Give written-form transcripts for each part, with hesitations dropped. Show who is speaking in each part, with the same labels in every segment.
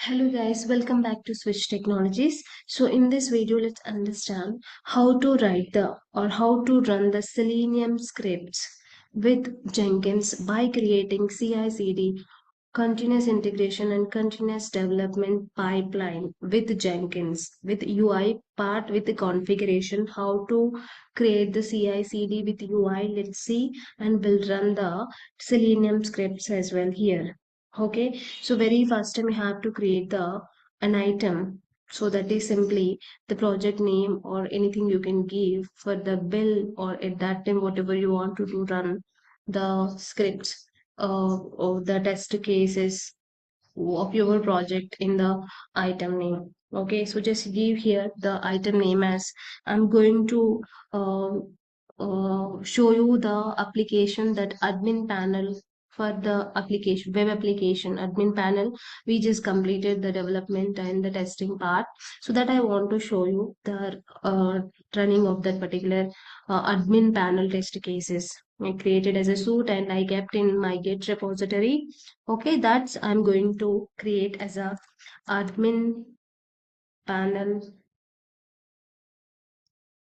Speaker 1: Hello guys, welcome back to Switch Technologies. So in this video, let's understand how to write how to run the Selenium scripts with Jenkins by creating CI/CD, continuous integration and continuous development pipeline with Jenkins, with UI part, with the configuration, how to create the CI/CD with UI. Let's see, and we'll run the Selenium scripts as well here. Okay, so very first time we have to create the an item. So that is simply the project name or anything you can give for the bill, or at that time whatever you want to do, run the scripts or the test cases of your project in the item name. Okay, so just give here the item name as I'm going to show you the application, that admin panel. For the application, web application admin panel, we just completed the development and the testing part. So that I want to show you the running of that particular admin panel test cases. I created as a suit and I kept in my Git repository. Okay, that's I'm going to create as a admin panel.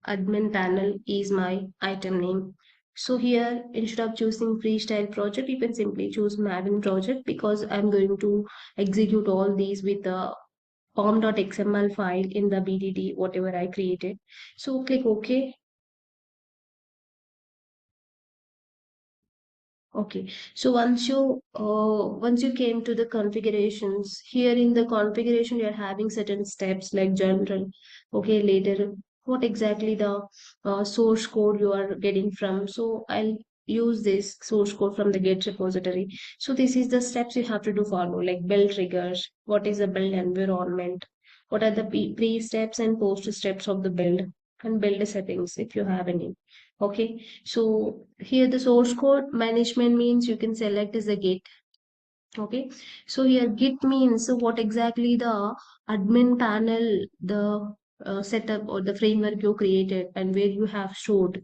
Speaker 1: Admin panel is my item name. So here, instead of choosing freestyle project, you can simply choose Maven project, because I'm going to execute all these with the pom.xml file in the BDD, whatever I created. So click OK. Okay, so once you came to the configurations, here in the configuration you're having certain steps like general. Okay, later what exactly the source code you are getting from. So I'll use this source code from the Git repository. So this is the steps you have to do follow, like build triggers, what is the build environment, what are the pre steps and post steps of the build, and build settings if you have any. Okay, so here the source code management means you can select as a Git. Okay, so here Git means what exactly the admin panel, the setup or the framework you created and where you have stored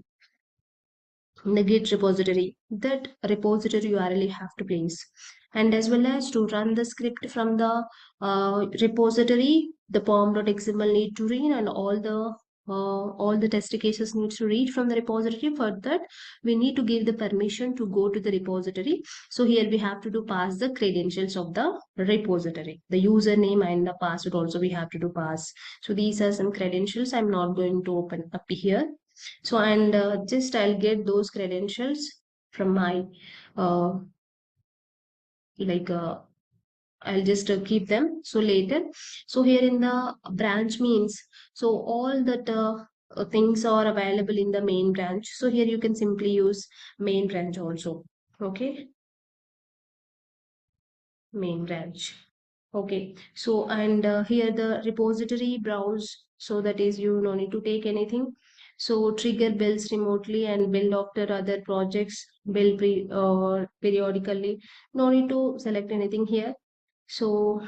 Speaker 1: in the Git repository. That repository URL you have to place, and as well as to run the script from the repository, the pom.xml need to read, and all the test cases needs to read from the repository. For that, we need to give the permission to go to the repository. So here we have to do pass the credentials of the repository, the username and the password also we have to do pass. So these are some credentials. I'm not going to open up here. So, and just I'll get those credentials from my uh, like I'll just keep them so later. So here in the branch means, so all that things are available in the main branch. So here you can simply use main branch also. Okay, main branch. Okay, so and here the repository browse, so that is you no need to take anything. So trigger builds remotely and build after other projects, build periodically. No need to select anything here. So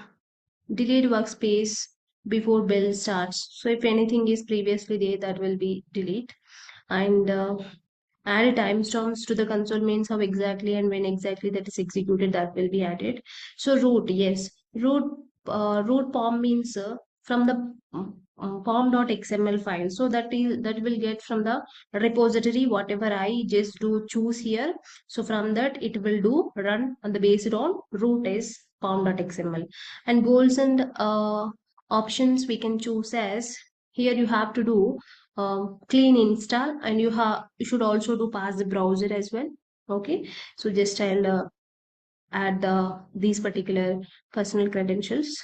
Speaker 1: delete workspace before build starts. So if anything is previously there, that will be delete. And add timestamps to the console means how exactly and when exactly that is executed, that will be added. So root, yes, root pom means from the pom.xml file. So that will get from the repository whatever I just do choose here. So from that it will do run on the based on root is pom.xml. And goals and options we can choose as, here you have to do clean install, and you should also do pass the browser as well. Okay, so just I'll add these particular personal credentials.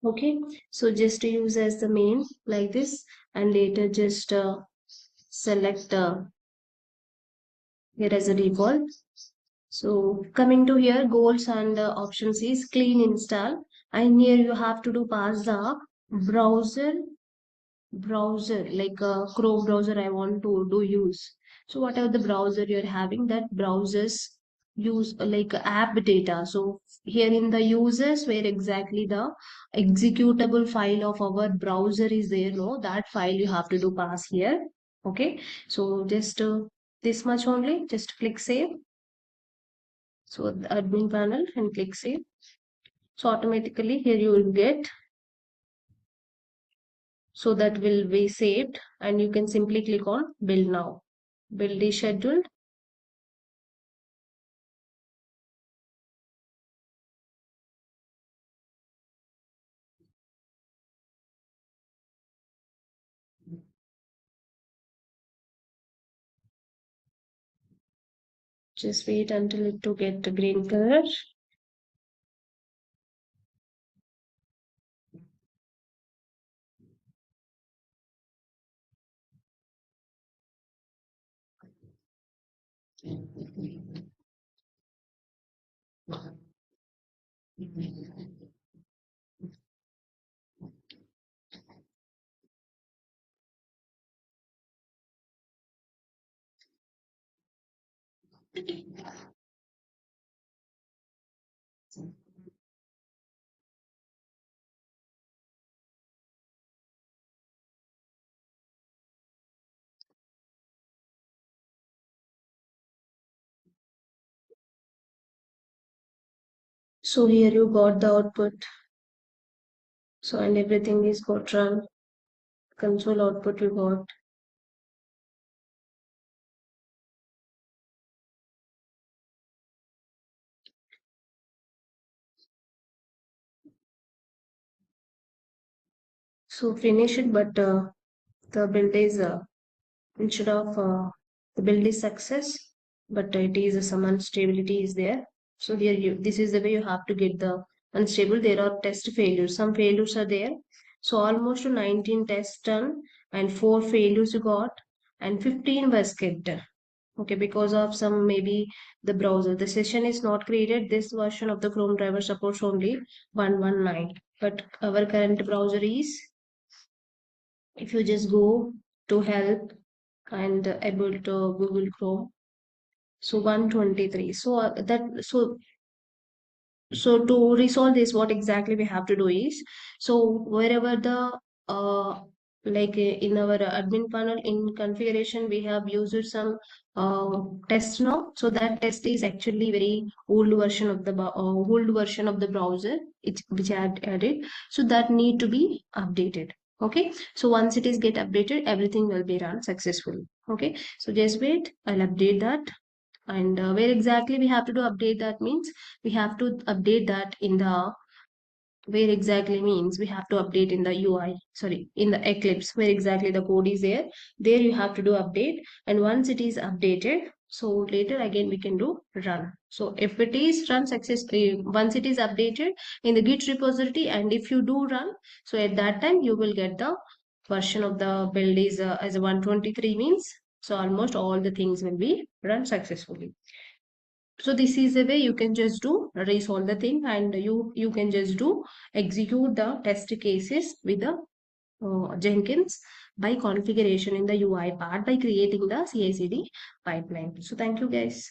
Speaker 1: Okay, so just to use as the main like this, and later just select here as a default. So coming to here, goals and options is clean install, and here you have to do pass the browser like Chrome browser I want to do use. So whatever the browser you're having, that browsers use like app data. So here in the users where exactly the executable file of our browser is there, no, that file you have to do pass here. Okay, so just this much only, just click save. So the admin panel and click save. So automatically here you will get, so that will be saved, and you can simply click on build now. Build is scheduled. Just wait until it to get the green color. So here you got the output. So and everything is got run. Console output you got. So finish it, but the build is instead of the build is success, but it is some instability is there. So here you, this is the way you have to get the unstable. There are test failures. Some failures are there. So almost 19 tests done and 4 failures you got and 15 were skipped. Okay, because of some maybe the browser. The session is not created. This version of the Chrome driver supports only 119. But our current browser is, if you just go to help and able to Google Chrome, so 123. So so to resolve this, what exactly we have to do is, so wherever the like in our admin panel in configuration, we have used some test now. So that test is actually very old version of the old version of the browser, which I had added. So that need to be updated. Okay. So once it is get updated, everything will be run successfully. Okay. So just wait. I'll update that. And where exactly we have to do update that means, we have to update that in the, where exactly means we have to update in the UI, sorry, in the Eclipse, where exactly the code is there. There you have to do update, and once it is updated, so later again we can do run. So if it is run successfully, once it is updated in the Git repository, and if you do run, so at that time you will get the version of the build is as a 123 means. So almost all the things will be run successfully. So this is the way you can just do resolve the thing, and you can just do execute the test cases with the Jenkins by configuration in the UI part by creating the CI/CD pipeline. So thank you guys.